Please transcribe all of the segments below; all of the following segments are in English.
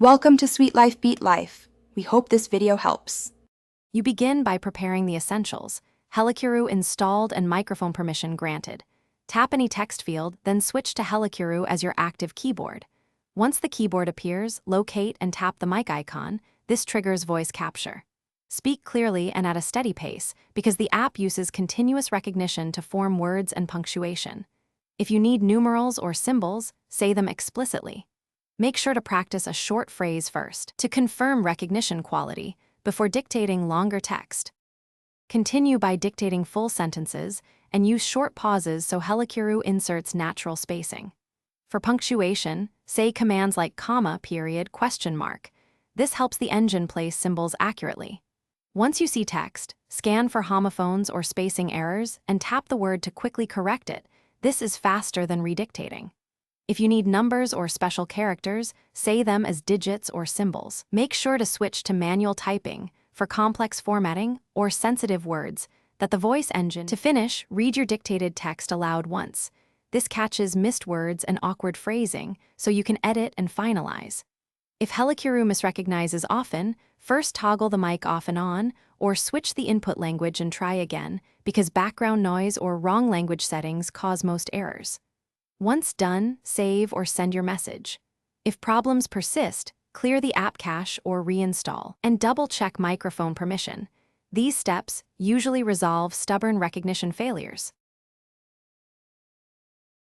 Welcome to Sweet Life Beat Life. We hope this video helps. You begin by preparing the essentials. Helakuru installed and microphone permission granted. Tap any text field, then switch to Helakuru as your active keyboard. Once the keyboard appears, locate and tap the mic icon. This triggers voice capture. Speak clearly and at a steady pace because the app uses continuous recognition to form words and punctuation. If you need numerals or symbols, say them explicitly. Make sure to practice a short phrase first to confirm recognition quality before dictating longer text. Continue by dictating full sentences and use short pauses so Helakuru inserts natural spacing. For punctuation, say commands like comma, period, question mark. This helps the engine place symbols accurately. Once you see text, scan for homophones or spacing errors and tap the word to quickly correct it. This is faster than redictating. If you need numbers or special characters, say them as digits or symbols. Make sure to switch to manual typing for complex formatting or sensitive words that the voice engine. To finish, read your dictated text aloud once. This catches missed words and awkward phrasing, so you can edit and finalize. If Helakuru misrecognizes often, first toggle the mic off and on, or switch the input language and try again, because background noise or wrong language settings cause most errors. Once done, save or send your message. If problems persist, clear the app cache or reinstall, and double-check microphone permission. These steps usually resolve stubborn recognition failures.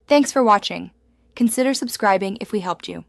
Thanks for watching. Consider subscribing if we helped you.